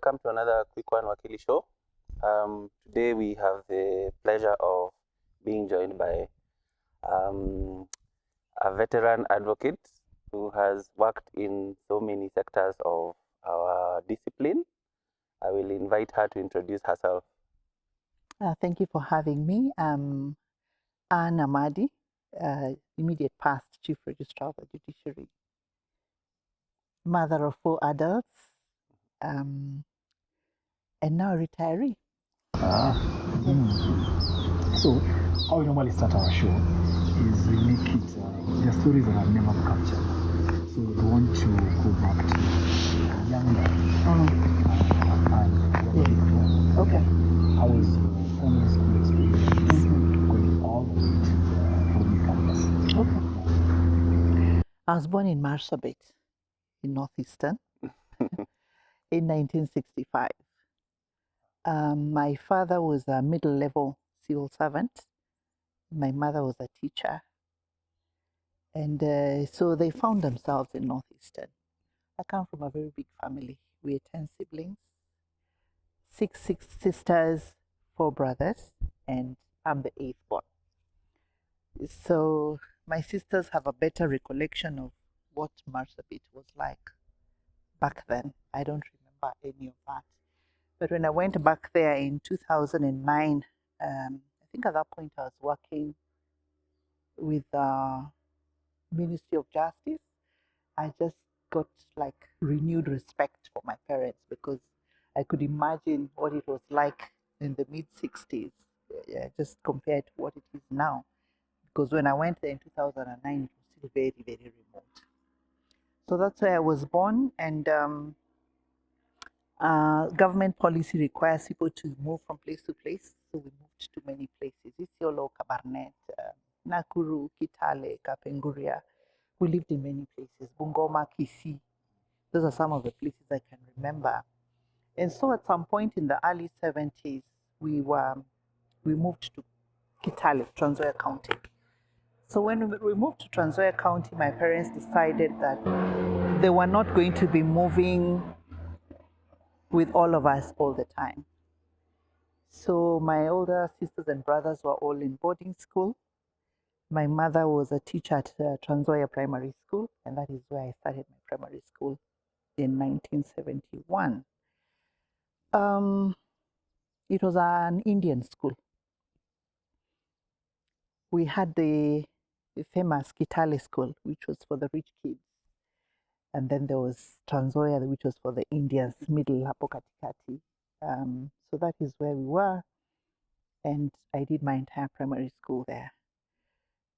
welcome to another Quick One Wakili show. Today we have the pleasure of being joined by a veteran advocate who has worked in so many sectors of our discipline. I will invite her to introduce herself. Thank you for having me. I'm Amadi, immediate past Chief Registrar of the Judiciary, mother of 4 adults, and now a retiree. So, how we normally start our show is we make it the stories that have never captured. So, we want to go back to younger and Okay. How was your primary school experience going all the way to academic campus? Okay. I was born in Marsabit in Northeastern in 1965. My father was a middle-level civil servant. My mother was a teacher. And so they found themselves in Northeastern. I come from a very big family. We're 10 siblings, six sisters, 4 brothers, and I'm the 8th born. So my sisters have a better recollection of what Marsabit was like back then. I don't remember any of that. But when I went back there in 2009, I think at that point I was working with the Ministry of Justice. I just got like renewed respect for my parents because I could imagine what it was like in the mid-60s, just compared to what it is now. Because when I went there in 2009, it was still very, very remote. So that's where I was born, and government policy requires people to move from place to place. So we moved to many places: Isiolo, Kabarnet, Nakuru, Kitale, Kapenguria. We lived in many places: Bungoma, Kisii. Those are some of the places I can remember. And so at some point in the early 70s, we moved to Kitale, Trans Nzoia County. So when we moved to Trans Nzoia County, my parents decided that they were not going to be moving with all of us all the time. So my older sisters and brothers were all in boarding school. My mother was a teacher at Trans Nzoia Primary School, and that is where I started my primary school in 1971. It was an Indian school. We had the famous Kitale School, which was for the rich kids. And then there was Trans Nzoia, which was for the Indians, middle hapo katikati. So that is where we were. And I did my entire primary school there.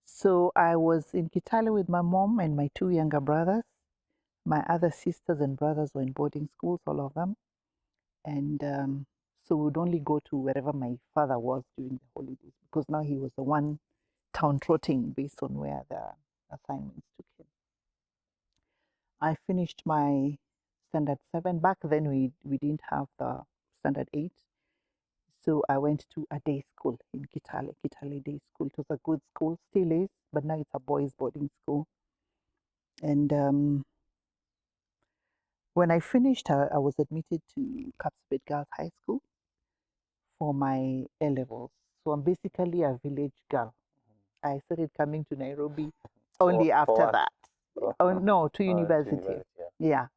So I was in Kitale with my mom and my 2 younger brothers. My other sisters and brothers were in boarding schools, all of them. And so we would only go to wherever my father was during the holidays, because now he was the one town trotting based on where the assignments took him. I finished my standard 7. Back then we didn't have the standard 8. So I went to a day school in Kitale Day School. It was a good school, still is, but now it's a boys' boarding school. And when I finished, I was admitted to Kapsabet Girls High School for my A-levels. So I'm basically a village girl. I started coming to Nairobi only after that. Oh no, to university. Yeah.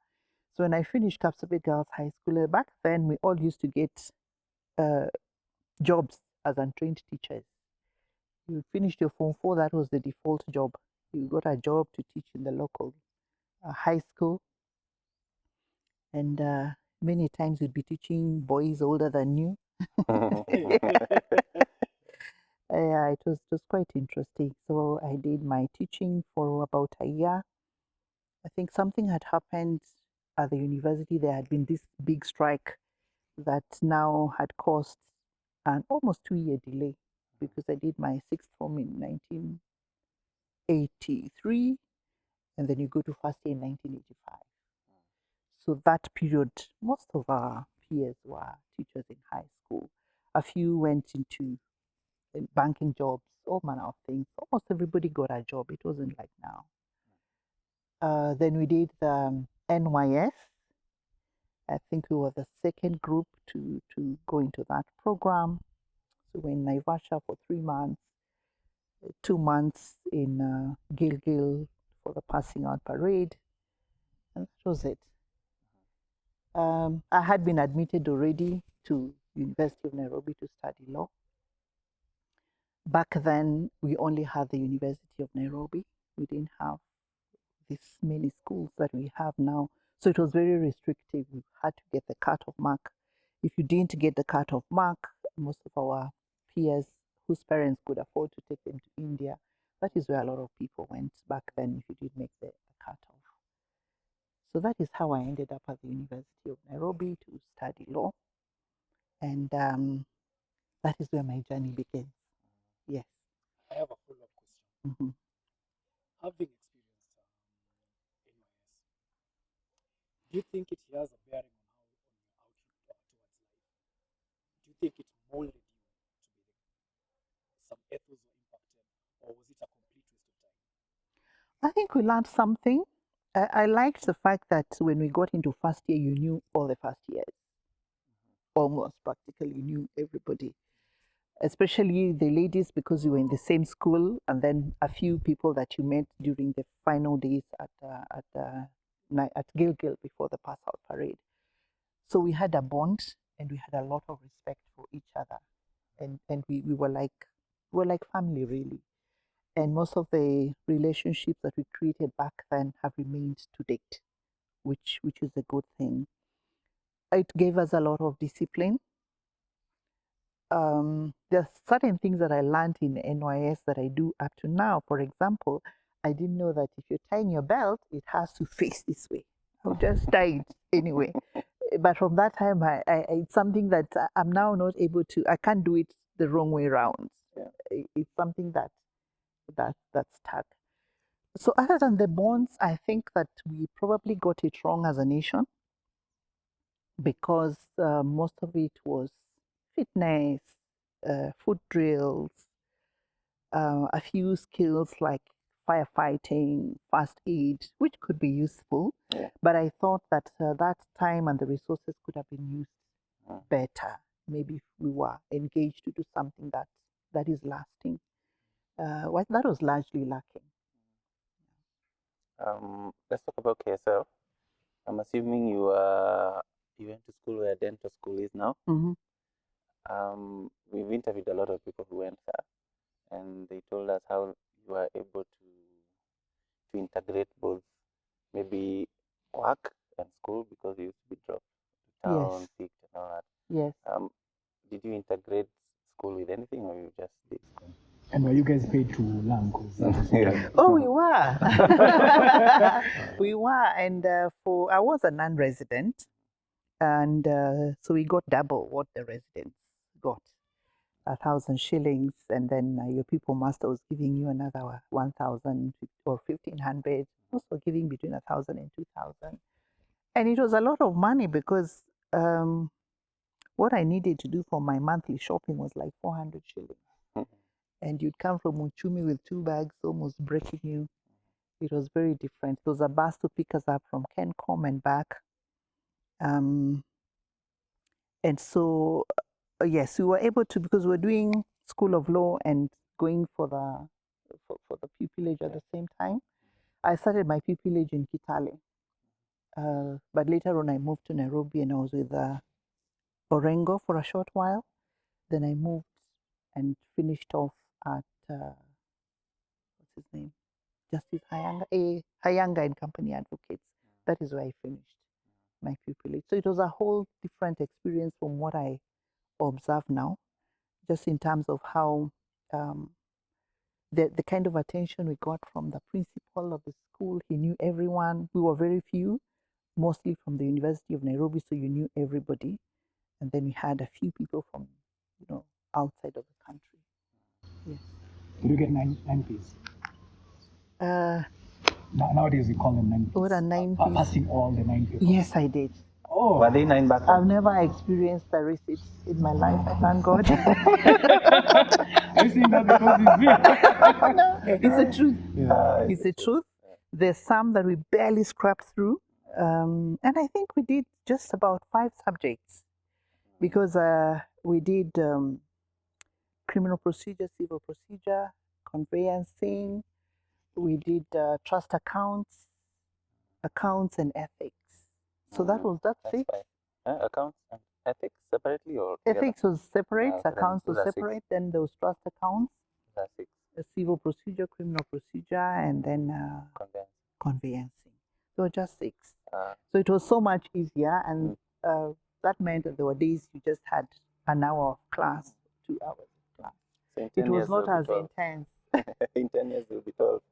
So when I finished Kapsabet Girls High School, back then we all used to get jobs as untrained teachers. You finished your Form 4, that was the default job. You got a job to teach in the local high school. And many times you'd be teaching boys older than you. Yeah, it was quite interesting. So I did my teaching for about a year. I think something had happened at the university. There had been this big strike that now had caused an almost 2-year delay, because I did my 6th form in 1983, and then you go to first year in 1985. So that period, most of our peers were teachers in high school. A few went into banking jobs, all manner of things. Almost everybody got a job. It wasn't like now. Then we did the NYS. I think we were the second group to go into that program. So we're in Naivasha for 3 months, 2 months in Gilgil for the passing out parade, and that was it. I had been admitted already to University of Nairobi to study law. Back then, we only had the University of Nairobi. We didn't have this many schools that we have now. So it was very restrictive. We had to get the cut-off mark. If you didn't get the cut-off mark, most of our peers whose parents could afford to take them to India, that is where a lot of people went back then if you did make the cut-off. So that is how I ended up at the University of Nairobi to study law. And that is where my journey began. Yes. I have a follow-up question. Having experienced NYS, do you think it has a bearing on your outlook towards life? Do you think it molded you to be some ethos were impacted, or was it a complete waste of time? I think we learned something. I liked the fact that when we got into first year, you knew all the first years. Almost practically knew everybody, especially the ladies, because you were in the same school, and then a few people that you met during the final days at Gilgil before the pass out parade. So we had a bond, and we had a lot of respect for each other, and we were like family really. And most of the relationships that we created back then have remained to date, which is a good thing. It gave us a lot of discipline. There are certain things that I learned in NYS that I do up to now. For example, I didn't know that if you're tying your belt, it has to face this way. I would just tie it anyway. But from that time, it's something that I'm now not able to. I can't do it the wrong way around. Yeah. It's something that's stuck. So other than the bonds, I think that we probably got it wrong as a nation, because most of it was fitness, food drills, a few skills like firefighting, first aid, which could be useful. Yeah. But I thought that that time and the resources could have been used better. Maybe if we were engaged to do something that is lasting. That was largely lacking. Let's talk about KSL. I'm assuming you went to school where dental school is now. We've interviewed a lot of people who went there, and they told us how you were able to integrate both, maybe work and school, because you used to be dropped to town, sick, and all that. Yes. Did you integrate school with anything, or you just did school? And were you guys paid to learn? Oh, we were. We were. And I was a non-resident. And so we got double what the residents got, 1,000 shillings. And then your people master was giving you another 1,000 or 1,500, also giving between 1,000 and 2,000. And it was a lot of money, because what I needed to do for my monthly shopping was like 400 shillings. And you'd come from Uchumi with 2 bags, almost breaking you. It was very different. There was a bus to pick us up from Kencom and back. And so, yes, we were able to, because we were doing School of Law and going for the pupilage at the same time. I started my pupilage in Kitale. But later on, I moved to Nairobi, and I was with Orengo for a short while. Then I moved and finished off at, what's his name? Justice Hayanga and Company Advocates. That is where I finished my pupilage. So it was a whole different experience from what I observe now, just in terms of how the kind of attention we got from the principal of the school. He knew everyone. We were very few, mostly from the University of Nairobi, so you knew everybody. And then we had a few people from, outside of the country. Yes. Did you get 9 Ps? Nowadays we call them 9 Ps. What are 9 Ps? Passing all the 9 papers. Yes, I did. Oh, were they 9 back then? I've never experienced the receipts in my life, I thank God. Are you saying that because it's real? No, it's the truth. It's the truth. There's some that we barely scrapped through, And I think we did just about 5 subjects because we did criminal procedure, civil procedure, conveyancing, we did trust accounts, accounts and ethics. So that's That's 6. fine. Accounts and ethics separately or together? Ethics was separate, so then accounts those was are 6. separate, then there was trust accounts, Those are 6. civil procedure, criminal procedure, and then Conveyancing. conveyancing. So just 6. Uh, So it was so much easier, and that meant that there were days you just had an hour of class, 2 hours of class. so in It 10 was years not you'll be as 12. intense. In 10 years you'll be 12.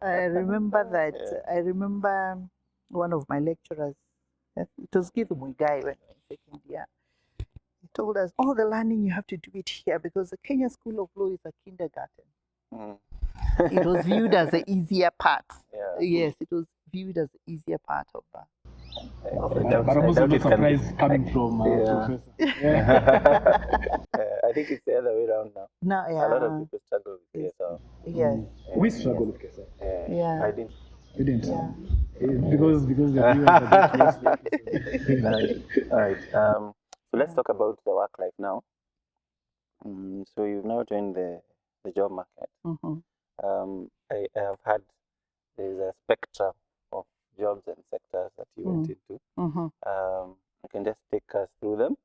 I remember that. Yeah. I remember one of my lecturers. It was Githu Muigai when we were in second year. He told us all the learning you have to do it here because the Kenya School of Law is a kindergarten. Mm. It was viewed as the easier part. Yeah. Yes, it was viewed as the easier part of that. But I'm also not surprised coming from Yeah. professor. I think it's the other way around now. No, A lot of yeah. people struggle with KSR. Yes. We struggle with KSR. Yeah. I didn't. We didn't. Yeah. Because the viewers are going to watch the episode. All right. So let's talk about the work life now. So you've now joined the job market. I have had there's a spectrum of jobs and sectors that you went into. You can just take us through them,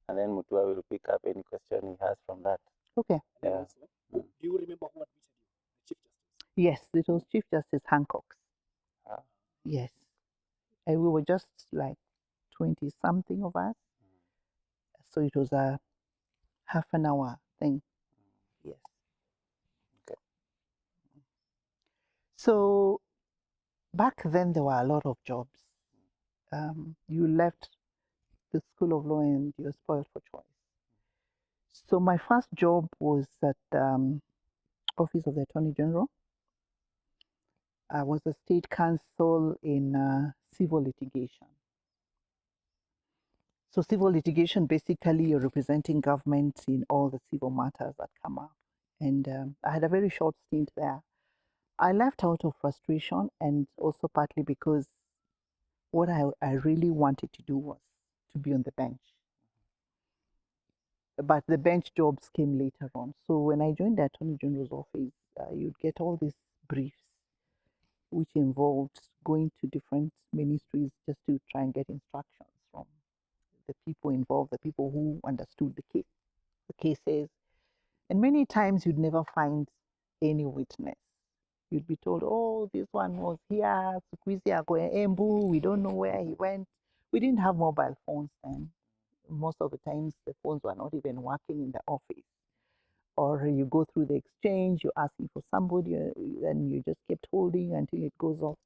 and then Mutua will pick up any question he has from that. Okay. Yeah. Do you remember who admitted you? The Chief Justice? Yes, it was Chief Justice Hancock's. Yes. And we were just like 20 something of us. So it was a half an hour thing. Yes. Okay. So back then there were a lot of jobs. You left the School of Law and you were spoiled for choice. So my first job was at Office of the Attorney General. I was a state counsel in civil litigation. So civil litigation, basically you're representing government in all the civil matters that come up. And I had a very short stint there. I left out of frustration and also partly because what I really wanted to do was to be on the bench. But the bench jobs came later on. So when I joined the Attorney General's office, you'd get all these briefs, which involved going to different ministries just to try and get instructions from the people involved, the people who understood the cases. And many times you'd never find any witness. You'd be told, oh, this one was here, Embu, we don't know where he went. We didn't have mobile phones then. Most of the times the phones were not even working in the office. Or you go through the exchange, you're asking for somebody, and you just kept holding until it goes off.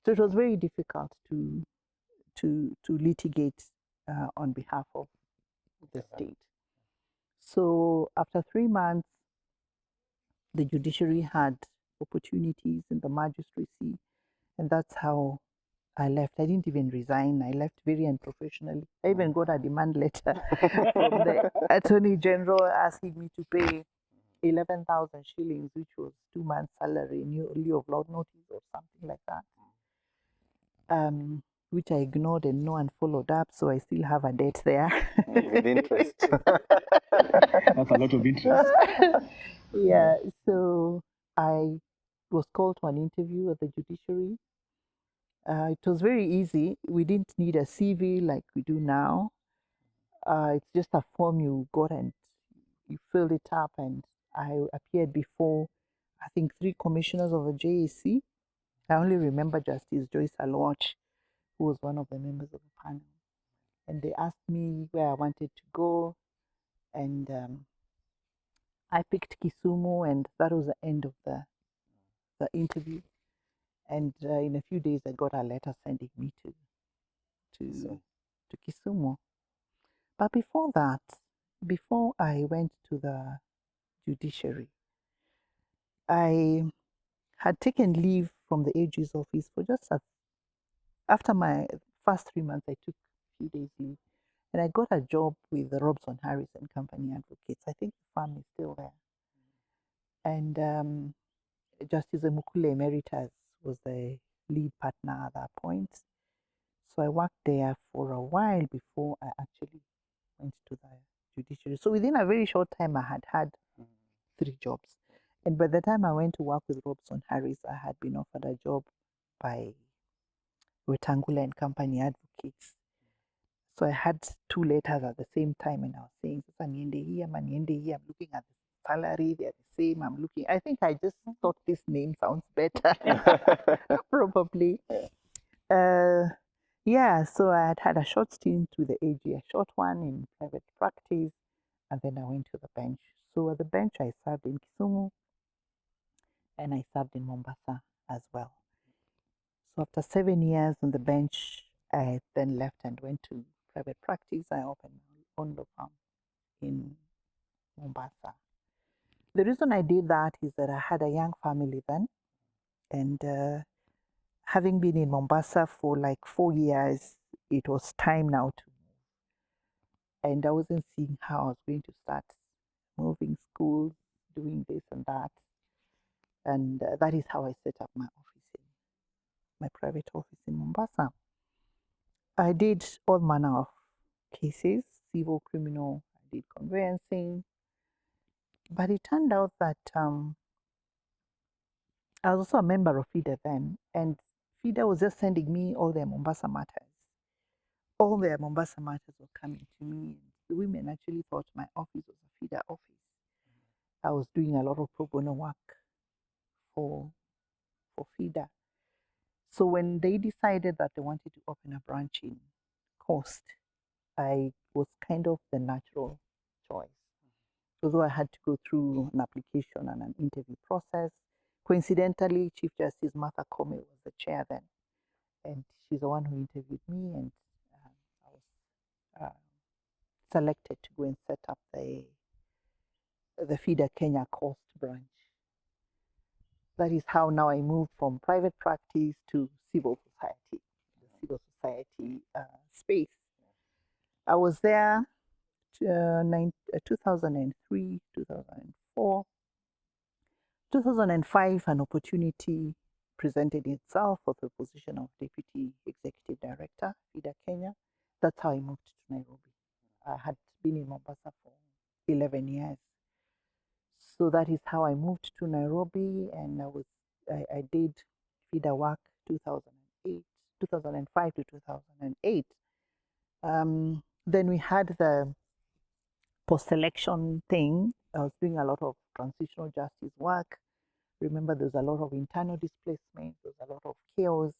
So it was very difficult to litigate on behalf of the state. So after 3 months, the judiciary had opportunities in the magistracy, and that's how I left. I didn't even resign. I left very unprofessionally. I even got a demand letter from the Attorney General asking me to pay 11,000 shillings, which was 2 months' salary in lieu of loud notice or something like that. Which I ignored and no one followed up, so I still have a debt there. With interest. That's a lot of interest. Yeah, so I was called to an interview at the judiciary. It was very easy. We didn't need a CV like we do now. It's just a form you got and you filled it up, and I appeared before, I think, 3 commissioners of the JAC. I only remember Justice Joyce Alwatch, who was one of the members of the panel. And they asked me where I wanted to go, and I picked Kisumu, and that was the end of the interview. And in a few days, I got a letter sending me to Kisumu. But before that, before I went to the judiciary, I had taken leave from the AG's office for just after my first 3 months. I took a few days leave, and I got a job with the Robson Harris and Company Advocates. I think the firm is still there. And Justice Emukule Emeritus was the lead partner at that point. So I worked there for a while before I actually went to the judiciary. So within a very short time, I had 3 jobs. And by the time I went to work with Robson Harris, I had been offered a job by Wetangula and Company Advocates. So I had 2 letters at the same time, and I was saying, "Sasa niende here, man, niende here." I'm looking at the salary; they're the same. I think I just thought this name sounds better, probably. Yeah, so I had a short stint with the AG, a short one in private practice, and then I went to the bench. So at the bench, I served in Kisumu, and I served in Mombasa as well. So after 7 years on the bench, I then left and went to private practice. I opened my own law firm in Mombasa. The reason I did that is that I had a young family then, and having been in Mombasa for like 4 years, it was time now to move. And I wasn't seeing how I was going to start moving schools, doing this and that. And that is how I set up my office, my private office in Mombasa. I did all manner of cases, civil, criminal, I did conveyancing. But it turned out that I was also a member of FIDA then, and FIDA was just sending me all their Mombasa matters. All their Mombasa matters were coming to me. The women actually thought my office was a FIDA office. I was doing a lot of pro bono work for FIDA. So when they decided that they wanted to open a branch in Coast, I was kind of the natural choice. Although I had to go through an application and an interview process. Coincidentally, Chief Justice Martha Koome was the chair then, and she's the one who interviewed me, and I was selected to go and set up the FIDA Kenya Coast branch. That is how now I moved from private practice to civil society, the civil society space. I was there 2003, 2004. 2005, an opportunity presented itself for the position of Deputy Executive Director, FIDA Kenya. That's how I moved to Nairobi. I had been in Mombasa for 11 years. So that is how I moved to Nairobi, and I did FIDA work 2005 to 2008. Then we had the post-election thing. I was doing a lot of transitional justice work. Remember, there's a lot of internal displacement, there's a lot of chaos,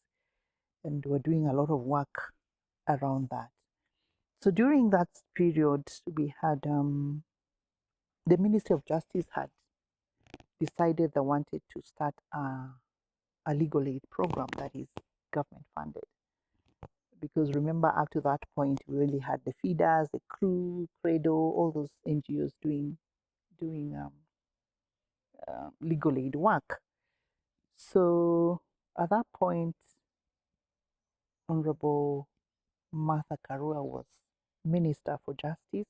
and we're doing a lot of work around that. So during that period, we had the Ministry of Justice had decided they wanted to start a legal aid program that is government funded. Because remember, up to that point, we really had the feeders, the crew, Credo, all those NGOs doing legal aid work. So at that point, Honorable Martha Karua was Minister for Justice,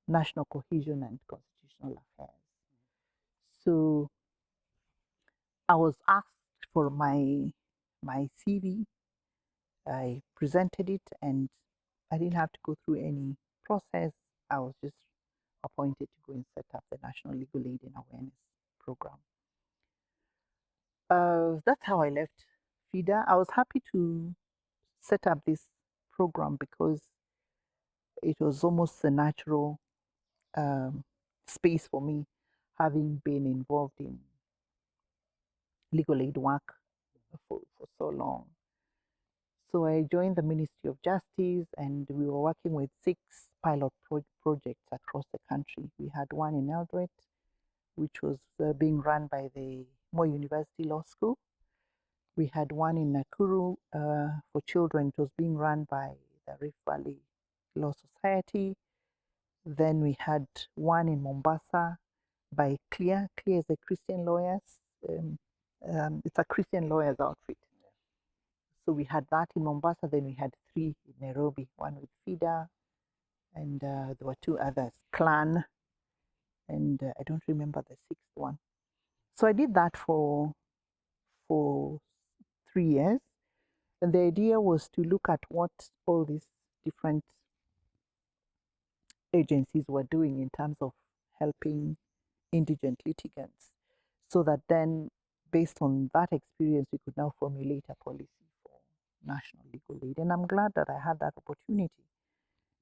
National Cohesion and Constitutional Affairs. So I was asked for my CV. I presented it, and I didn't have to go through any process. I was just appointed to go and set up the National Legal Aid and Awareness Program. That's how I left FIDA. I was happy to set up this program because it was almost a natural space for me, having been involved in legal aid work for so long. So I joined the Ministry of Justice, and we were working with 6 pilot projects across the country. We had one in Eldoret, which was being run by the Moi University Law School. We had one in Nakuru for children. It was being run by the Rift Valley Law Society. Then we had one in Mombasa by Clear. Clear is a Christian lawyers. It's a Christian lawyers outfit. So we had that in Mombasa. Then we had 3 in Nairobi, one with FIDA, and there were 2 others, Clan, and I don't remember the 6th one. So I did that for 3 years. And the idea was to look at what all these different agencies were doing in terms of helping indigent litigants, so that then, based on that experience, we could now formulate a policy for national legal aid. And I'm glad that I had that opportunity,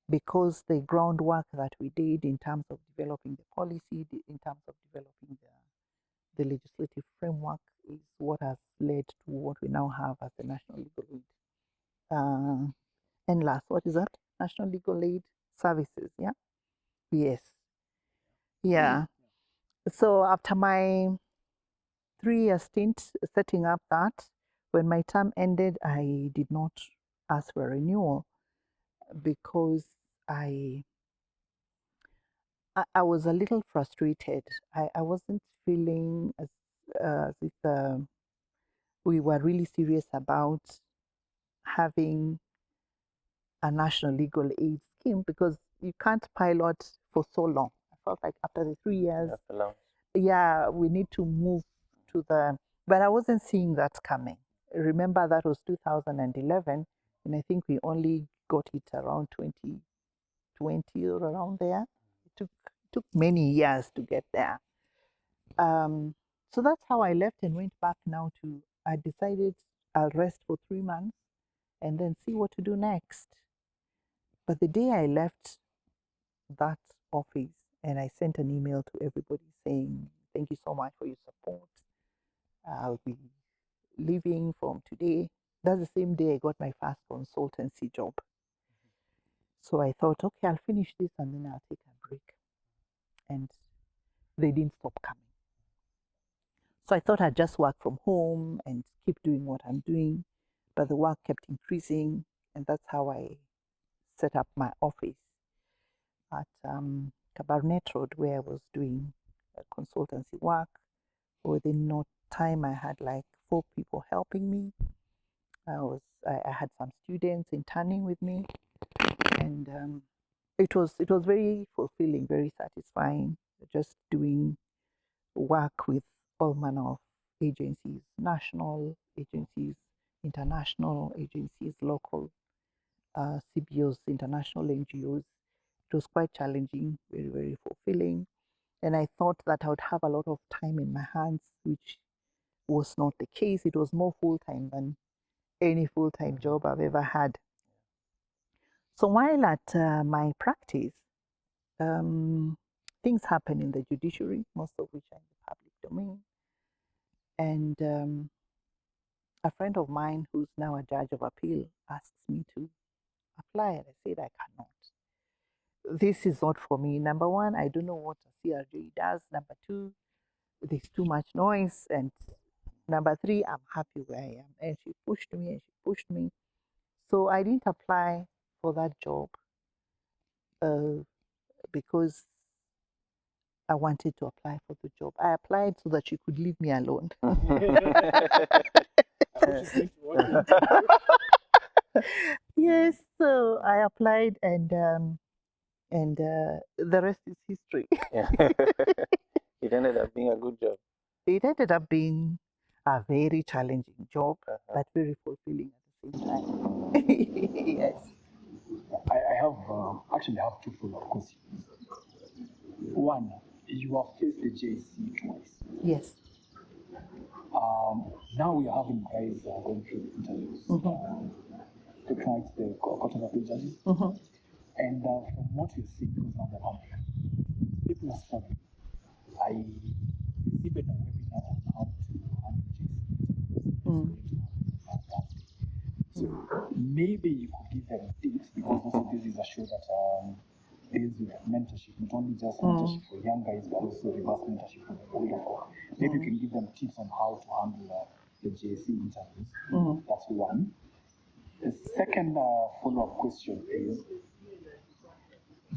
because the groundwork that we did in terms of developing the policy, in terms of developing the legislative framework, is what has led to what we now have as the National Legal Aid. And last, what is that? National Legal Aid Services, yeah? Yes. Yeah. So after my 3-year stint setting up that, when my term ended, I did not ask for a renewal, because I was a little frustrated. I wasn't feeling as if we were really serious about having a national legal aid scheme, because you can't pilot for so long. I felt like after the 3 years, yeah, we need to move to but I wasn't seeing that coming. Remember, that was 2011, and I think we only got it around 2020 or around there. It took many years to get there. So that's how I left and went back now to, I decided I'll rest for 3 months and then see what to do next. But the day I left that office, and I sent an email to everybody saying, thank you so much for your support. I'll be leaving from today. That's the same day I got my first consultancy job. So I thought, okay, I'll finish this and then I'll take a break. And they didn't stop coming. So I thought I'd just work from home and keep doing what I'm doing. But the work kept increasing, and that's how I set up my office at Cabernet Road, where I was doing consultancy work. Within no time, I had like 4 people helping me. I had some students interning with me, and it was very fulfilling, very satisfying, just doing work with all manner of agencies, national agencies, international agencies, local CBOs, international NGOs. It was quite challenging, very, very fulfilling. And I thought that I would have a lot of time in my hands, which was not the case. It was more full-time than any full-time job I've ever had. So while at my practice, things happen in the judiciary, most of which are in the public domain. And a friend of mine who's now a judge of appeal asks me to apply, and I said I cannot. This is not for me. Number one, I don't know what a CRJ does. Number two, there's too much noise. And number three, I'm happy where I am. And she pushed me and she pushed me. So I didn't apply for that job because I wanted to apply for the job. I applied so that she could leave me alone. Yes, so I applied, and the rest is history. It ended up being a good job. It ended up being a very challenging job, but very fulfilling at the same time. Yes. I have actually have 2 follow-up questions. One, you have faced the JC twice. Yes. Now we are having guys going through the interviews. The clients, the court of appeal judges. And from what we're seeing, because now they're public, people are struggling. There's even a webinar on how to handle JC. So maybe you could give them tips, because also this is a show that deals with mentorship, not only just mentorship for young guys, but also reverse mentorship for the older folk. Maybe you can give them tips on how to handle the JC interviews. That's one. The second follow-up question is,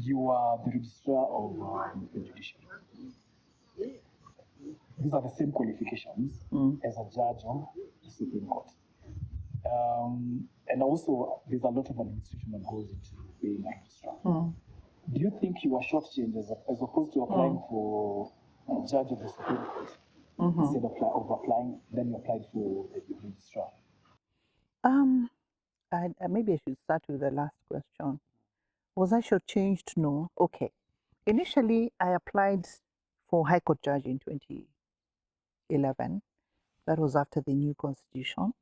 you are the registrar of the Judiciary. These are the same qualifications as a judge of the Supreme Court. And also, there's a lot of administration that goes into being a registrar. Do you think you are shortchanged as opposed to applying for a judge of the Supreme Court? Instead of applying, then you applied for the registrar? Maybe I should start with the last question. Was I shortchanged? No. Okay. Initially, I applied for High Court judge in 2011. That was after the new constitution.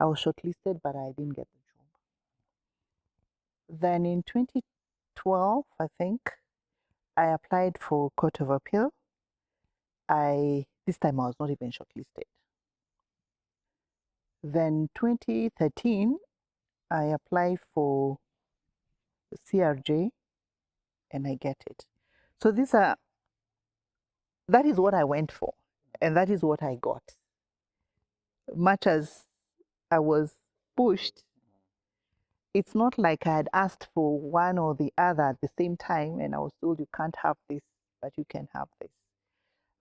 I was shortlisted, but I didn't get the job. Then in 2012, I think, I applied for Court of Appeal. This time I was not even shortlisted. Then 2013, I applied for CRJ and I get it. So that is what I went for, and that is what I got. Much as I was pushed, it's not like I had asked for one or the other at the same time and I was told you can't have this, but you can have this.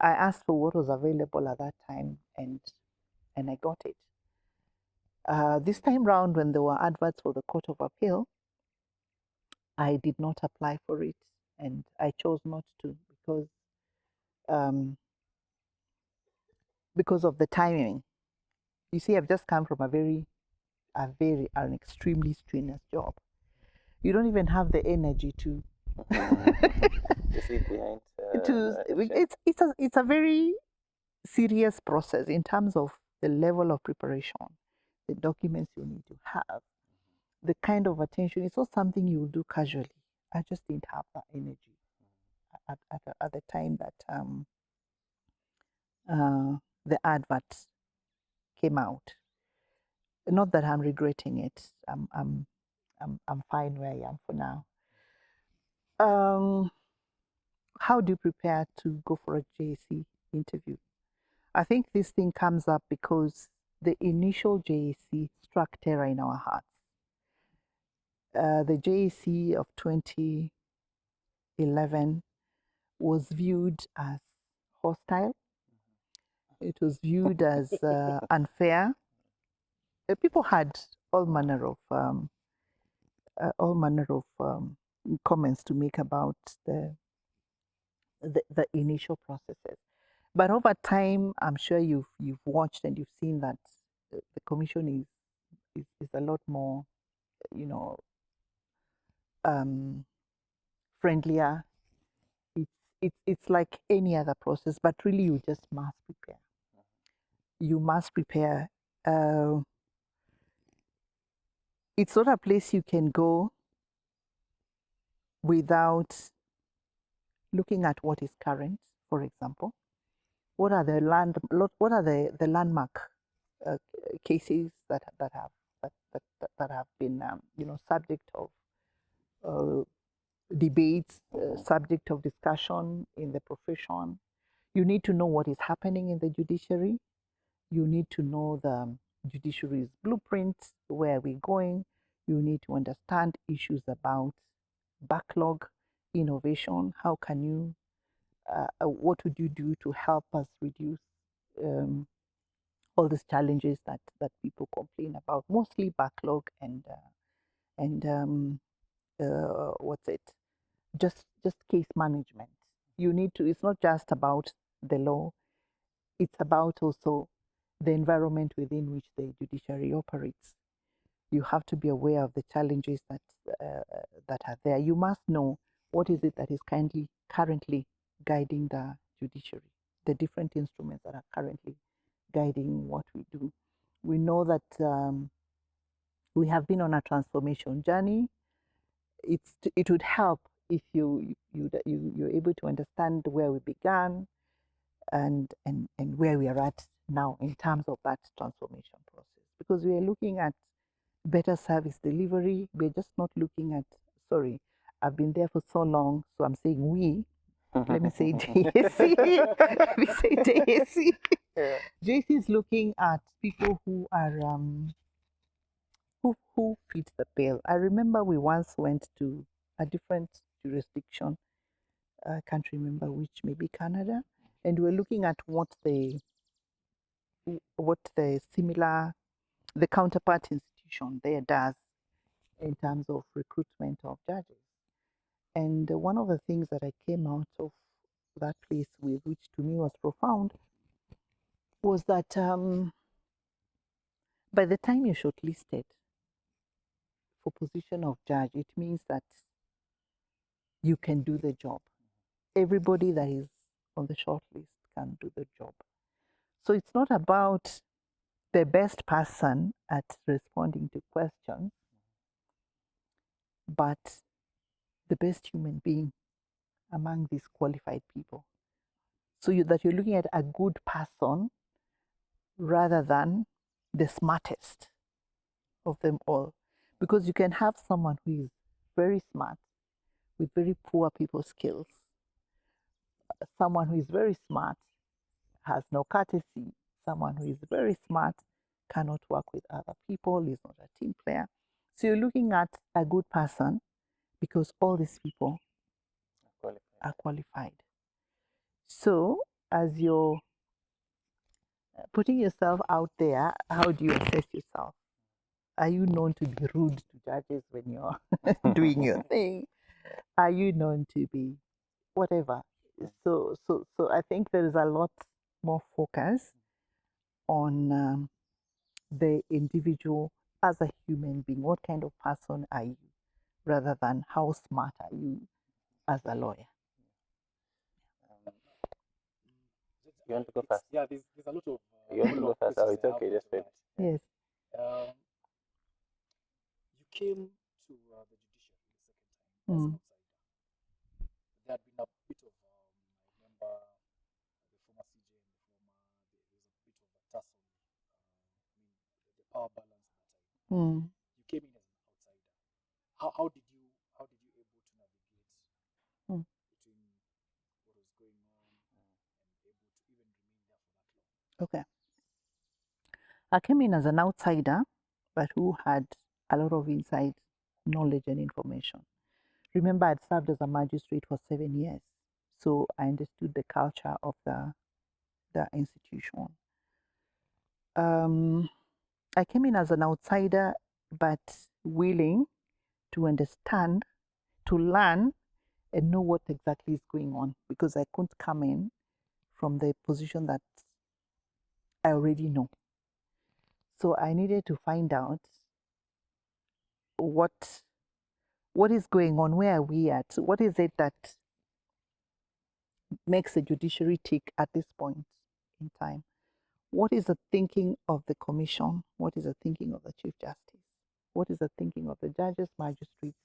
I asked for what was available at that time and I got it. This time round, when there were adverts for the Court of Appeal, I did not apply for it and I chose not to because of the timing. You see, I've just come from an extremely strenuous job. You don't even have the energy to sit behind. It's a very serious process in terms of the level of preparation, the documents you need to have, the kind of attention. It's not something you will do casually. I just didn't have that energy at the time that the adverts came out. Not that I'm regretting it. I'm fine where I am for now. How do you prepare to go for a JAC interview? I think this thing comes up because the initial JAC struck terror in our hearts. The JAC of 2011 was viewed as hostile. It was viewed as unfair. People had all manner of comments to make about the initial processes. But over time, I'm sure you've watched and you've seen that the commission is a lot more, friendlier. It's like any other process, but really you just must prepare. You must prepare. It's not a place you can go without looking at what is current. For example, what are the landmark cases that have been subject of debates, subject of discussion in the profession. You need to know what is happening in the judiciary. You need to know the judiciary's blueprints, where we're going. You need to understand issues about backlog, innovation. How can you, what would you do to help us reduce all these challenges that people complain about, mostly backlog and what's it? Just case management. You need to. It's not just about the law. It's about also the environment within which the judiciary operates. You have to be aware of the challenges that are there. You must know what is it that is currently guiding the judiciary, the different instruments that are currently guiding what we do. We know that we have been on a transformation journey. It would help if you're able to understand where we began and where we are at now in terms of that transformation process. Because we are looking at better service delivery. We're just not looking at, sorry, I've been there for so long, so I'm saying we. Let me say JAC. Let me say JAC. Yeah. JAC is looking at people who are who fit the bill. I remember we once went to a different jurisdiction. I can't remember which, maybe Canada, and we're looking at what the counterpart institution there does in terms of recruitment of judges. And one of the things that I came out of that place with, which to me was profound, was that by the time you're shortlisted for position of judge, it means that you can do the job. Everybody that is on the short list can do the job. So it's not about the best person at responding to questions, but the best human being among these qualified people. So that you're looking at a good person rather than the smartest of them all. Because you can have someone who is very smart with very poor people skills. Someone who is very smart has no courtesy. Someone who is very smart cannot work with other people, is not a team player. So you're looking at a good person because all these people are qualified. So as you're putting yourself out there, how do you assess yourself? Are you known to be rude to judges when you're doing your thing? Are you known to be whatever? So I think there is a lot more focus on the individual as a human being. What kind of person are you, rather than how smart are you as a lawyer? You want to go first? Yeah, there's a lot of. You want to go first? Oh, it's okay. Just wait. Yes. You came to the judiciary the second time as Mm. an outsider. There had been a bit of, I remember the former CJ and the former, there was a bit of a tussle. The power balance at that time. Mm. You came in as an outsider. How did you able to navigate Mm. between what was going on and able to even remain there for that long? Okay. I came in as an outsider, but who had a lot of inside knowledge and information. Remember, I'd served as a magistrate for 7 years, so I understood the culture of the institution. I came in as an outsider, but willing to understand, to learn, and know what exactly is going on, because I couldn't come in from the position that I already know. So I needed to find out what is going on, where are we at, what is it that makes the judiciary tick at this point in time. What is the thinking of the commission? What is the thinking of the Chief Justice? What is the thinking of the judges, magistrates,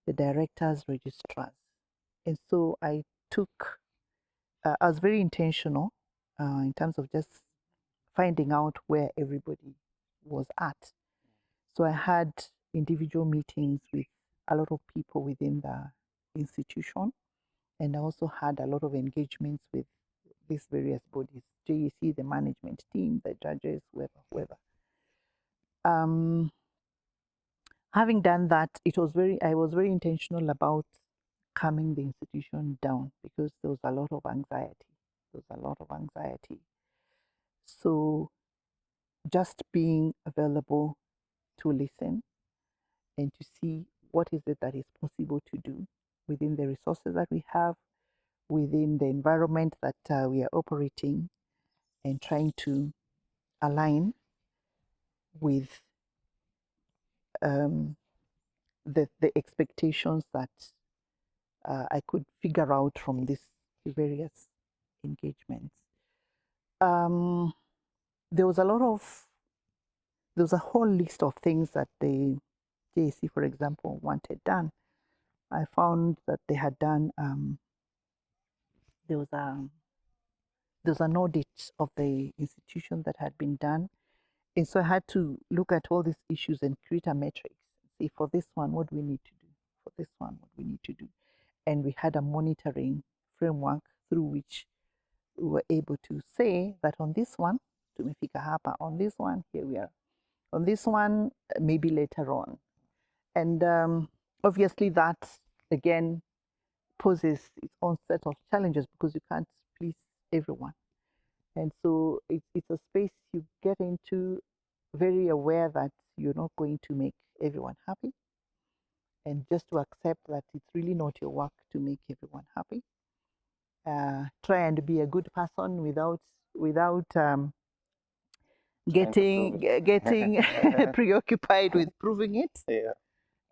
the directors, registrars? And so I was very intentional in terms of just finding out where everybody was at. So I had individual meetings with a lot of people within the institution, and I also had a lot of engagements with these various bodies, JEC, the management team, the judges, whoever. Having done that, I was very intentional about calming the institution down, because there was a lot of anxiety. So just being available to listen and to see what is it that is possible to do within the resources that we have, within the environment that we are operating, and trying to align with the expectations that I could figure out from these various engagements. There was a whole list of things that the JAC, for example, wanted done. I found that they had done, there was an audit of the institution that had been done. And so I had to look at all these issues and create a matrix. See, for this one, what do we need to do? For this one, what we need to do? And we had a monitoring framework through which we were able to say that on this one, tumefika hapa, on this one, here we are. On this one, maybe later on. And obviously that, again, poses its own set of challenges, because you can't please everyone. And so it's a space you get into very aware that you're not going to make everyone happy, and just to accept that it's really not your work to make everyone happy. Try and be a good person without getting preoccupied with proving it, Yeah.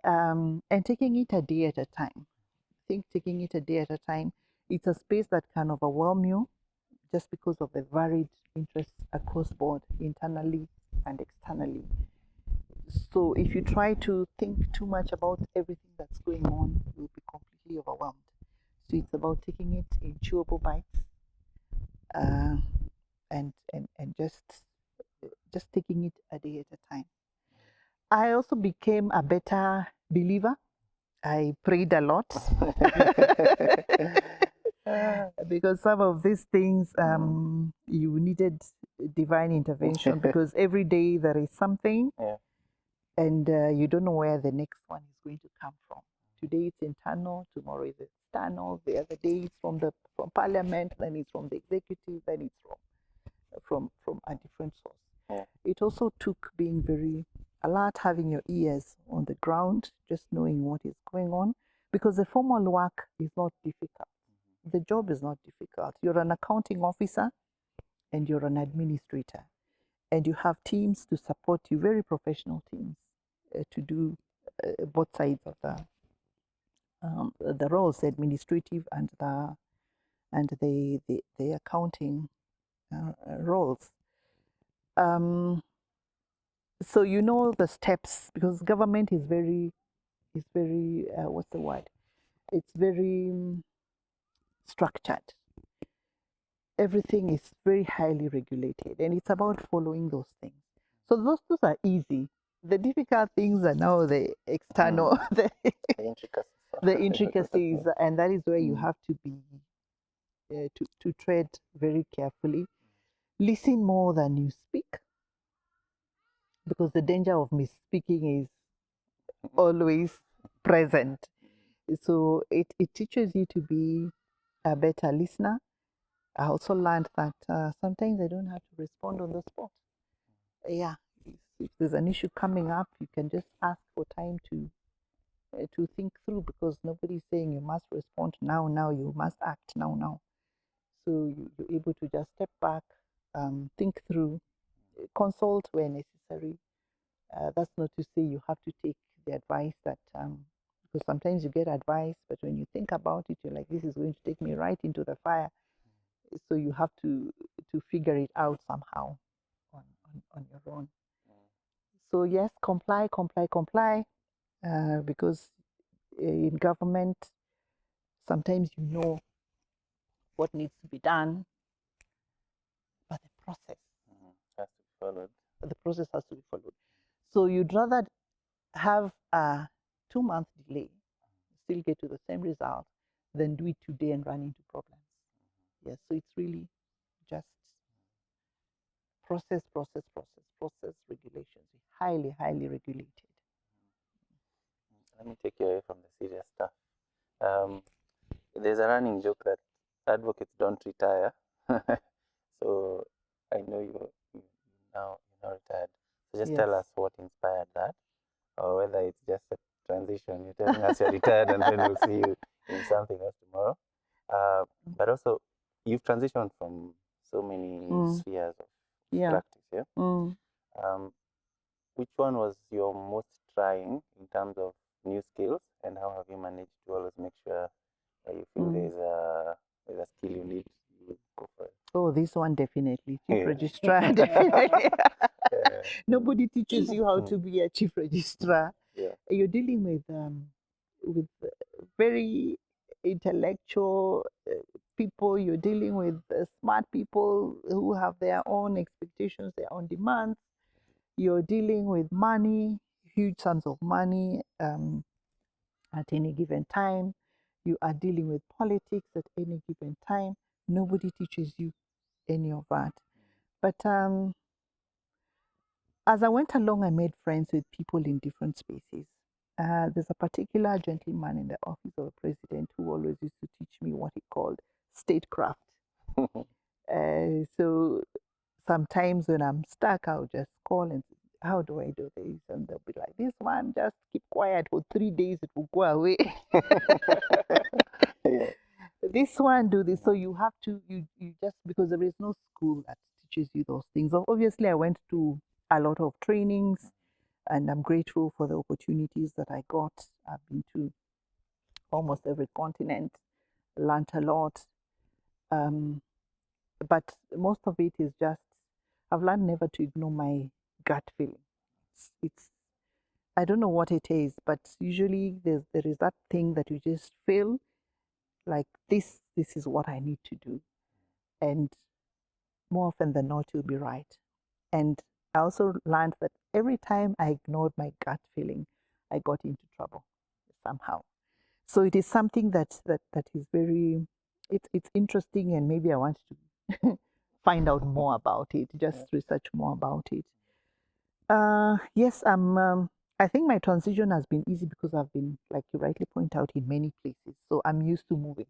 and taking it a day at a time. I think taking it a day at a time, it's a space that can overwhelm you just because of the varied interests across board, internally and externally. So if you try to think too much about everything that's going on, you'll be completely overwhelmed. So it's about taking it in chewable bites, uh, and just taking it a day at a time. I also became a better believer. I prayed a lot because some of these things you needed divine intervention because every day there is something. Yeah. And you don't know where the next one is going to come from. Today it's internal, tomorrow it's external, the other day it's from parliament, then it's from the executive, then it's from a different source. Yeah. It also took being very alert, having your ears on the ground, just knowing what is going on, because the formal work is not difficult. The job is not difficult. You're an accounting officer and you're an administrator, and you have teams to support you, very professional teams, to do both sides of the roles, the administrative and the accounting roles. So you know the steps, because government is very what's the word? It's very structured. Everything is very highly regulated, and it's about following those things. So those are easy. The difficult things are now the external, The intricacies. the intricacies, and that is where you have to be to tread very carefully. Listen more than you speak, because the danger of misspeaking is always present. So it teaches you to be a better listener. I also learned that sometimes I don't have to respond on the spot. Yeah, if there's an issue coming up, you can just ask for time to think through, because nobody's saying you must respond now, you must act now. So you're able to just step back, think through, consult where necessary. That's not to say you have to take the advice that, because sometimes you get advice, but when you think about it, you're like, this is going to take me right into the fire. So you have to figure it out somehow on your own. So yes, comply, because in government, sometimes you know what needs to be done, but the process has to be followed. The process has to be followed. So you'd rather have a 2-month delay, still get to the same result, than do it today and run into problems. Yes, so it's really just process, regulations, highly regulated. Let me take you away from the serious stuff. There's a running joke that advocates don't retire. So I know you're now retired. So just tell us what inspired that, or whether it's just a transition. You're telling us you're retired, and then we'll see you in something else tomorrow. But also, you've transitioned from so many spheres of practice. Yeah. Which one was your most trying in terms of new skills, and how have you managed to always make sure that you feel there's a skill you need, you go for it? Oh, this one definitely. Chief Registrar, definitely. Nobody teaches you how to be a Chief Registrar. Yeah. You're dealing with very intellectual people. You're dealing with smart people who have their own expectations, their own demands. You're dealing with money, huge sums of money at any given time. You are dealing with politics at any given time. Nobody teaches you any of that. But as I went along, I made friends with people in different spaces. There's a particular gentleman in the office of the president who always used to teach me what he called statecraft. So sometimes when I'm stuck, I'll just call and say, how do I do this? And they'll be like, this one, just keep quiet for 3 days, it will go away. This one, do this. So you have to, you just, because there is no school that teaches you those things. Obviously, I went to a lot of trainings, and I'm grateful for the opportunities that I got. I've been to almost every continent, learned a lot. But most of it is just, I've learned never to ignore my gut feeling. It's I don't know what it is, but usually there is that thing that you just feel like this is what I need to do. And more often than not, you'll be right. And I also learned that every time I ignored my gut feeling, I got into trouble somehow. So it is something that is very, it's interesting, and maybe I want to find out more about it, just research more about it. Yes, I think my transition has been easy because I've been, like you rightly point out, in many places. So I'm used to moving.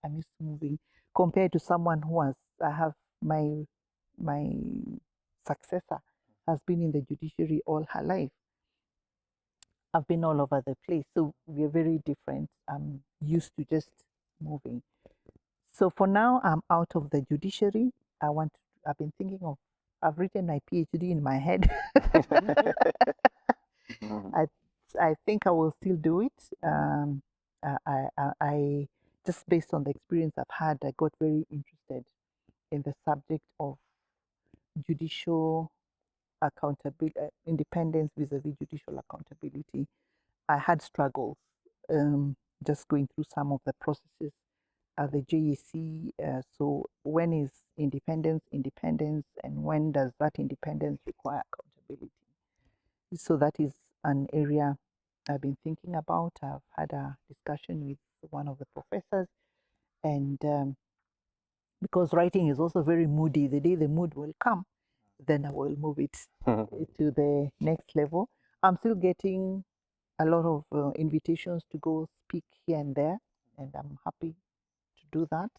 I'm used to moving compared to someone who I have my successor has been in the judiciary all her life. I've been all over the place, so we're very different. I'm used to just moving. So for now, I'm out of the judiciary. I've been thinking of, I've written my PhD in my head. I think I will still do it. I just based on the experience I've had, I got very interested in the subject of judicial accountability, independence vis-a-vis judicial accountability. I had struggles just going through some of the processes at the JEC. So when is independence independence, and when does that independence require accountability? So that is an area I've been thinking about. I've had a discussion with one of the professors, and because writing is also very moody, the day the mood will come, then I will move it to the next level. I'm still getting a lot of invitations to go speak here and there, and I'm happy to do that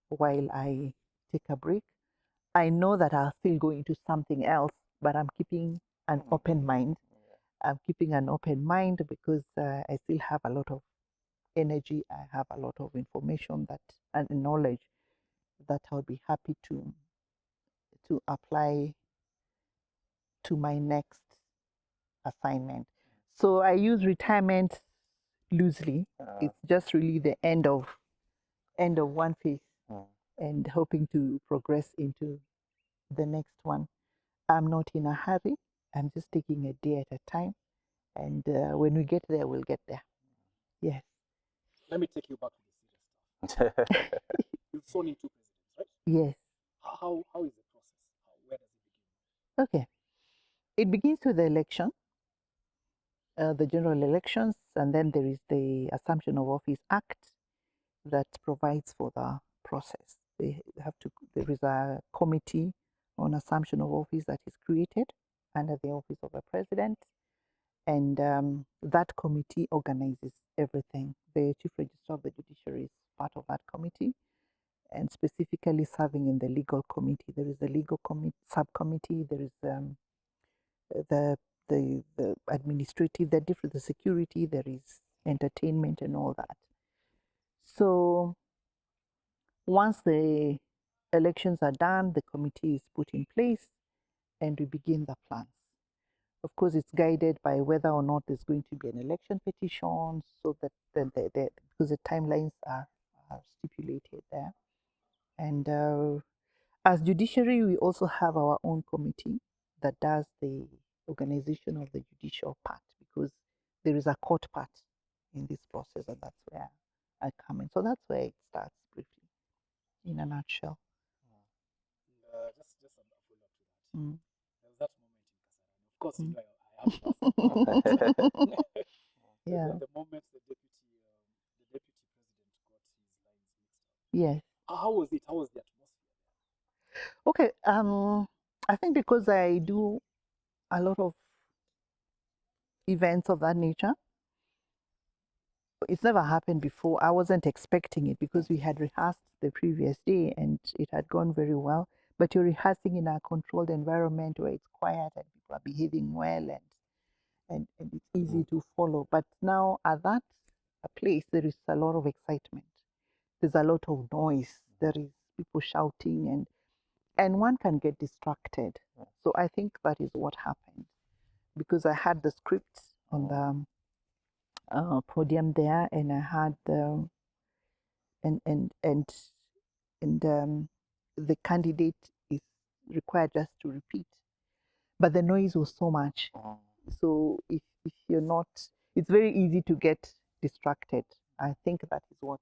while I take a break. I know that I'll still go into something else, but I'm keeping an open mind. I'm keeping an open mind because I still have a lot of energy. I have a lot of information that and knowledge that I'll be happy to apply to my next assignment. So I use retirement loosely. It's just really the end of one phase and hoping to progress into the next one. I'm not in a hurry. I'm just taking a day at a time. And when we get there, we'll get there. Yes. Let me take you back to the serious stuff. You've sworn in two presidents, right? Yes. How is the process? Where does it begin? Okay. It begins with the election, the general elections, and then there is the Assumption of Office Act that provides for the process. There is a committee on assumption of office that is created under the office of the president, and that committee organizes everything. The Chief Registrar of the Judiciary is part of that committee, and specifically serving in the legal committee. There is a legal subcommittee. There is the administrative, the security. There is entertainment and all that. So once the elections are done, the committee is put in place, and we begin the plans. Of course, it's guided by whether or not there's going to be an election petition, so that because the timelines are stipulated there. And as judiciary, we also have our own committee that does the organization of the judicial part, because there is a court part in this process, and that's where I come in. So that's where it starts briefly, in a nutshell. Just a follow-up to that. There was that moment in Kasarani. Of course, you know, I have passed. Yeah. The moment the deputy president got his lines mixed up. Yes. How was it? How was the atmosphere? Okay. I think because I do a lot of events of that nature, it's never happened before. I wasn't expecting it because we had rehearsed the previous day and it had gone very well. But you're rehearsing in a controlled environment where it's quiet and people are behaving well, and it's easy to follow. But now at that place, there is a lot of excitement. There's a lot of noise. There is people shouting, and and one can get distracted. So I think that is what happened, because I had the script on the podium there, and I had the the candidate is required just to repeat, but the noise was so much. So if you're not, it's very easy to get distracted. I think that is what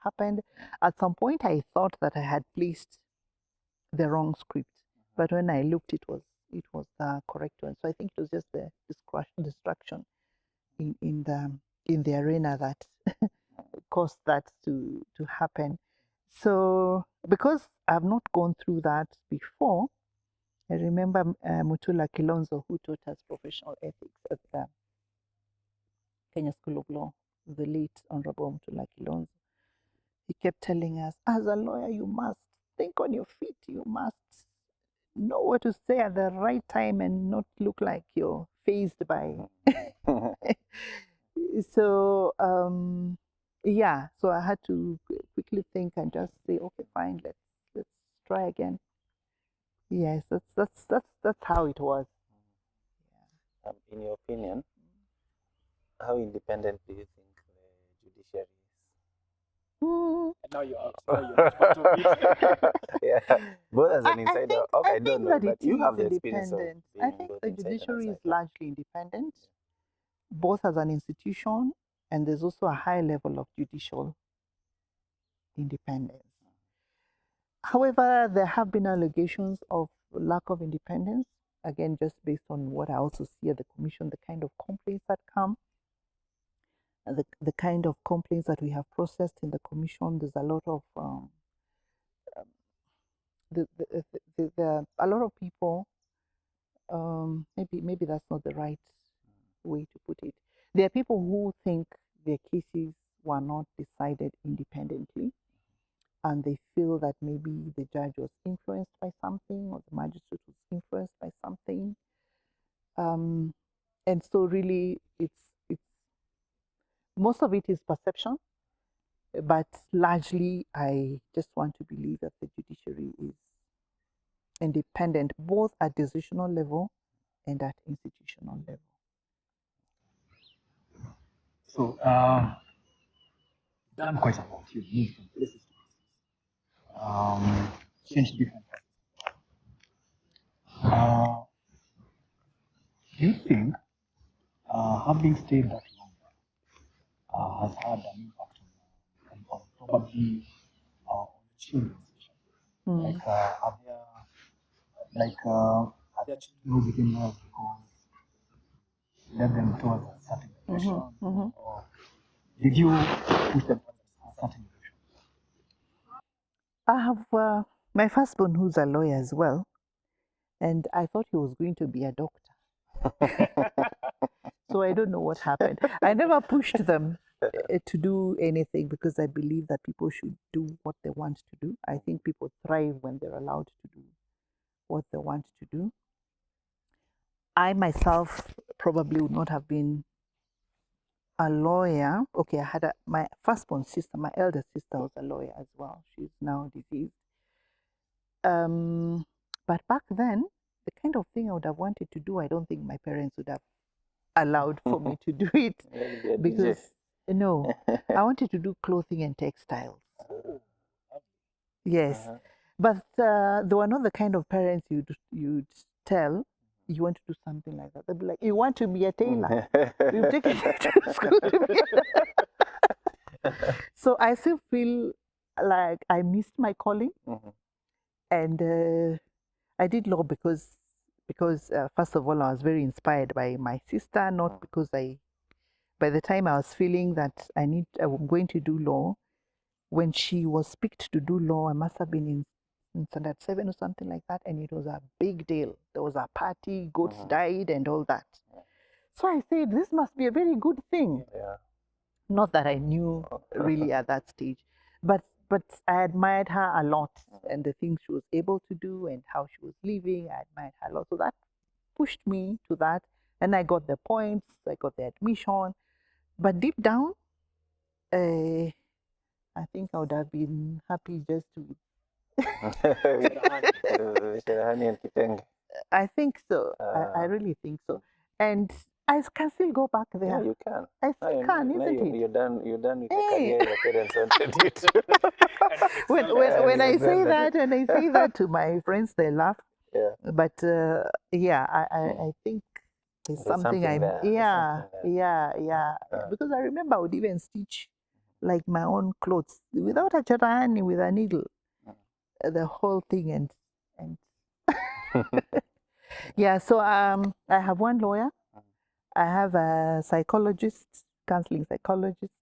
happened. At some point, I thought that I had placed the wrong script, but when I looked, it was the correct one. So I think it was just the distraction in the arena that caused that to happen. So because I've not gone through that before, I remember Mutula Kilonzo, who taught us professional ethics at the Kenya School of Law, the late Honorable Mutula Kilonzo. He kept telling us, as a lawyer, you must think on your feet. You must know what to say at the right time and not look like you're fazed by. So, yeah, so I had to quickly think and just say, okay, fine, let's try again. Yes, that's how it was. In your opinion, how independent do you think the judiciary is? And now you're not part of it. Yeah, both as an insider. I don't think know, that but it you is have the experience of independent. being I think both the inside and judiciary is outside. largely independent, both as an institution, and there's also a high level of judicial independence. However, there have been allegations of lack of independence, again, just based on what I also see at the commission, the kind of complaints that come, the kind of complaints that we have processed in the commission. There's a lot of a lot of people. Maybe that's not the right way to put it. There are people who think their cases were not decided independently, and they feel that maybe the judge was influenced by something or the magistrate was influenced by something. And so really it's most of it is perception, but largely I just want to believe that the judiciary is independent both at decisional level and at institutional level. So, done quite a lot. You've moved from places to places. Changed different places. Do you think having stayed that long has had an impact on probably on children? Like, are there children who became lawyers because led them towards a certain direction, or did you push them towards a certain direction? I have my firstborn who's a lawyer as well, and I thought he was going to be a doctor. So I don't know what happened. I never pushed them to do anything because I believe that people should do what they want to do. I think people thrive when they're allowed to do what they want to do. I myself probably would not have been a lawyer. Okay, I had my firstborn sister, my elder sister was a lawyer as well. She's now deceased. But back then, the kind of thing I would have wanted to do, I don't think my parents would have allowed for me to do it because no, I wanted to do clothing and textiles. Yes, but they were not the kind of parents you'd tell you want to do something like that. They'd be like, "You want to be a tailor? We've taken you to school to be." So I still feel like I missed my calling, and I did law because first of all I was very inspired by my sister, not because by the time I was feeling that I'm going to do law, when she was picked to do law, I must have been in standard 7 or something like that, and it was a big deal. There was a party, goats died and all that. So I said, this must be a very good thing. Yeah. Not that I knew really at that stage, but I admired her a lot and the things she was able to do and how she was living. I admired her a lot. So that pushed me to that. And I got the points, I got the admission. But deep down, I think I would have been happy just to Cherehani and Kitenge. I think so. I really think so. And I can still go back there. Yeah, you can. I still can, isn't it? You're done with the Hey. career your parents wanted you to. when I say excel that and I say that to my friends, they laugh. Yeah. But yeah, I think there's something something there. There's yeah, something there. yeah. Because I remember I would even stitch like my own clothes without a cherahani, with a needle, the whole thing, and yeah. So I have one lawyer. I have a psychologist, counseling psychologist.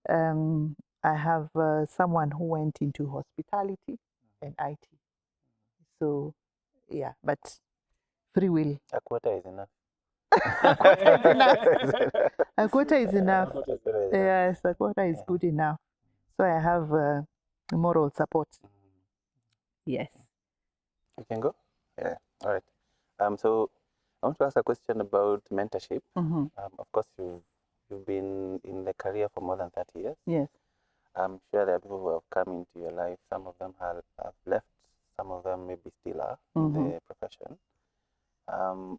I have someone who went into hospitality and IT. So yeah, but free will. A quota is enough. A quota is enough. A quota is enough. A quota is enough. Yes, a quota is good enough. So I have moral support. Yes. You can go? Yeah. All right. So I want to ask a question about mentorship. Of course, you've been in the career for more than 30 years. Yes. I'm sure there are people who have come into your life. Some of them have left. Some of them maybe still are in the profession. How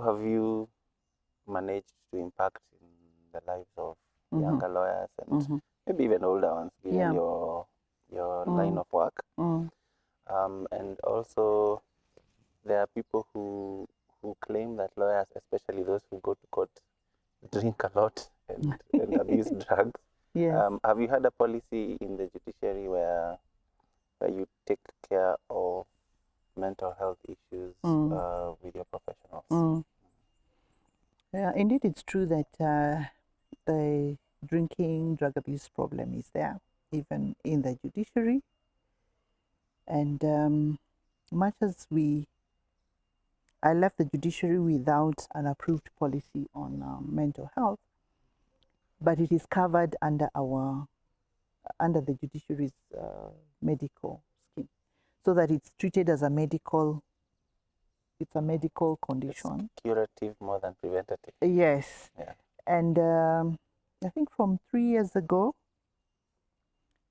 have you managed to impact in the lives of younger lawyers and maybe even older ones, given your line of work? And also, there are people who claim that lawyers, especially those who go to court, drink a lot and abuse drugs. Yes. Have you had a policy in the judiciary where you take care of mental health issues with your professionals? Yeah, indeed, it's true that the drinking, drug abuse problem is there, even in the judiciary. And much as I left the judiciary without an approved policy on mental health, but it is covered under the judiciary's medical scheme, so that it's treated as a medical. It's a medical condition. It's curative more than preventative. Yes. Yeah. And I think from 3 years ago,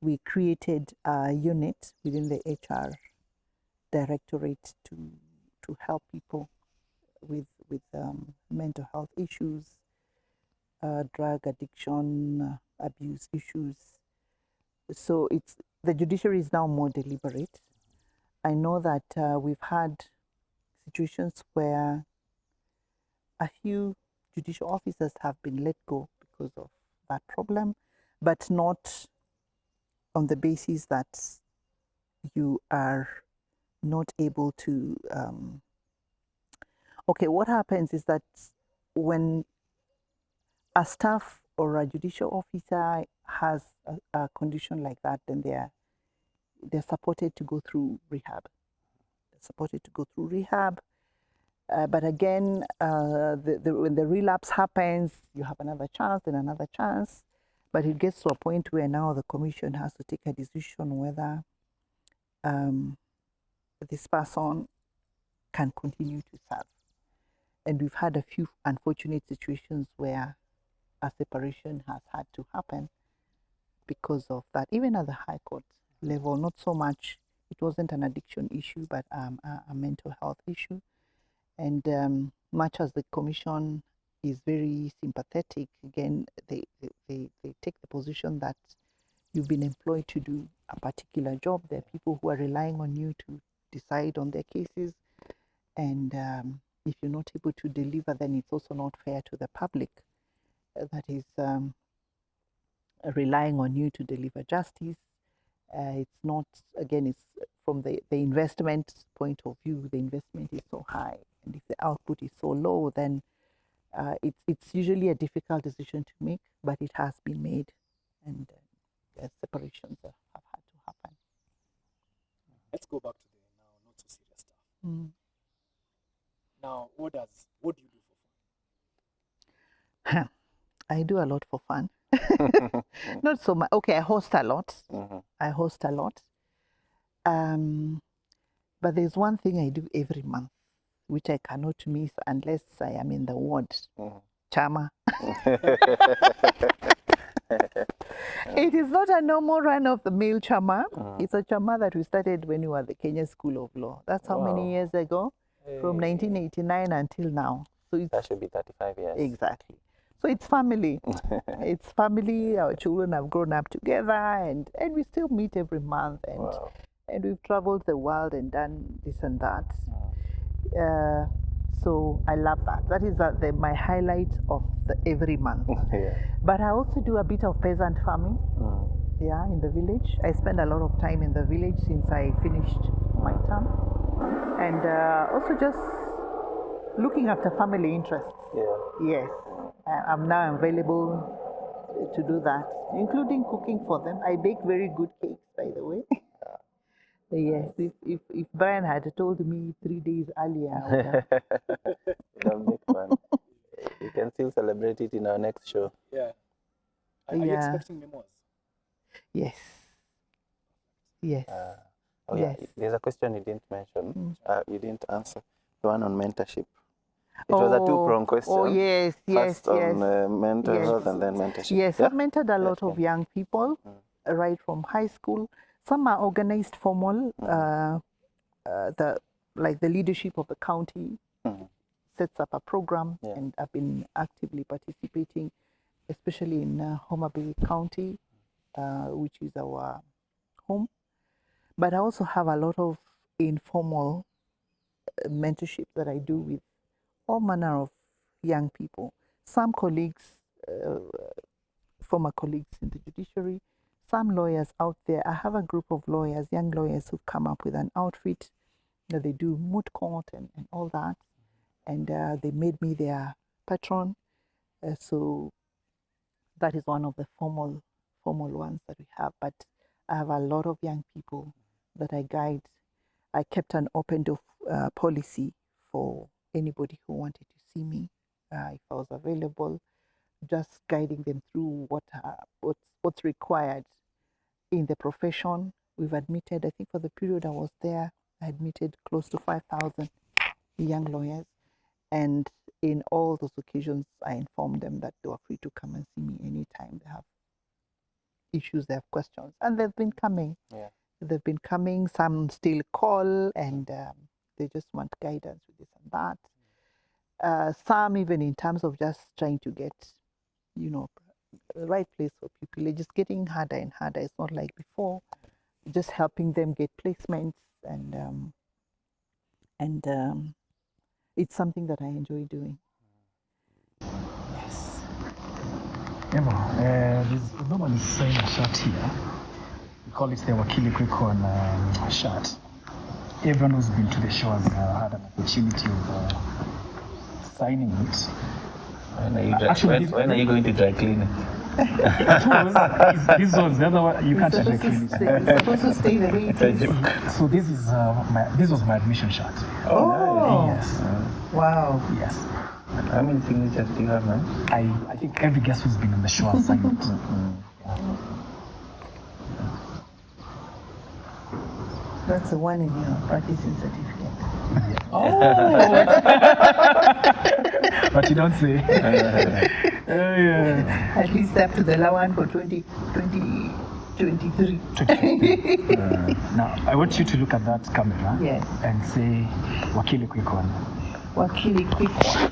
we created a unit within the HR directorate to help people with mental health issues, drug addiction, abuse issues. So the judiciary is now more deliberate. I know that we've had situations where a few judicial officers have been let go because of that problem, but not on the basis that you are not able to. Okay, what happens is that when a staff or a judicial officer has a condition like that, then they're supported to go through rehab. They're supported to go through rehab. But again, when the relapse happens, you have another chance and another chance. But it gets to a point where now the commission has to take a decision whether this person can continue to serve. And we've had a few unfortunate situations where a separation has had to happen because of that, even at the High Court level. Not so much, it wasn't an addiction issue, but a mental health issue. And much as the commission is very sympathetic, again, they take the position that you've been employed to do a particular job. There are people who are relying on you to decide on their cases. And if you're not able to deliver, then it's also not fair to the public that is relying on you to deliver justice. It's not, again, it's from the investment point of view, the investment is so high. And if the output is so low, then it's usually a difficult decision to make, but it has been made. And separations have had to happen. Let's go back to the now not so serious stuff. Now, what do you do for fun? I do a lot for fun. Not so much. Okay, I host a lot. I host a lot. But there's one thing I do every month, which I cannot miss unless I am in the ward. Chama. It is not a normal run-of-the-mill chama. It's a chama that we started when we were at the Kenya School of Law. That's how many years ago? From 1989 until now. So it's, that should be 35 years. Exactly. So it's family. It's family. Our children have grown up together, and we still meet every month. And we've traveled the world and done this and that. So I love that. That is my highlight of every month. But I also do a bit of peasant farming. Yeah, in the village. I spend a lot of time in the village since I finished my term. And also just looking after family interests. Yes. I'm now available to do that, including cooking for them. I bake very good cakes, by the way. Yes, if Brian had told me 3 days earlier, I would have. Make one. We can still celebrate it in our next show. Yeah. Are you expecting memos? Yes. Yes. Yes. There's a question you didn't mention. You didn't answer. The one on mentorship. It was a two-pronged question. Oh, yes. First on mental health and then mentorship. Yes, I've mentored a lot of young people right from high school. Some are organized formal, like the leadership of the county sets up a program, and I've been actively participating, especially in Homa Bay County, which is our home. But I also have a lot of informal mentorship that I do with all manner of young people. Some colleagues, former colleagues in the judiciary, some lawyers out there. I have a group of lawyers, young lawyers, who've come up with an outfit that they do moot court and all that. And they made me their patron. So that is one of the formal ones that we have. But I have a lot of young people that I guide. I kept an open door policy for anybody who wanted to see me, if I was available, just guiding them through what's required in the profession. We've admitted, I think for the period I was there, I admitted close to 5,000 young lawyers. And in all those occasions, I informed them that they were free to come and see me anytime they have issues, they have questions. And they've been coming. They've been coming. Some still call and they just want guidance with this and that. Some even in terms of just trying to get, the right place for pupilage. It's getting harder and harder. It's not like before. Just helping them get placements and it's something that I enjoy doing. Yes. Emma, there's normally saying a shirt here. We call it the Wakili Kwikon shirt. Everyone who's been to the show has had an opportunity of signing it. When are you going to dry clean it? This one's the other one. You can't dry clean it. It's supposed to stay the way it is. So this was my admission shirt. Oh, yes. Wow. Yes. How many signatures do you have, man? I think every guest who's been on the show has signed it. That's the one in your practicing certificate. Oh! But you don't say. At least up to the one for 2023. Now, I want you to look at that camera and say, Wakili Kwikon. Wakili Kwikon.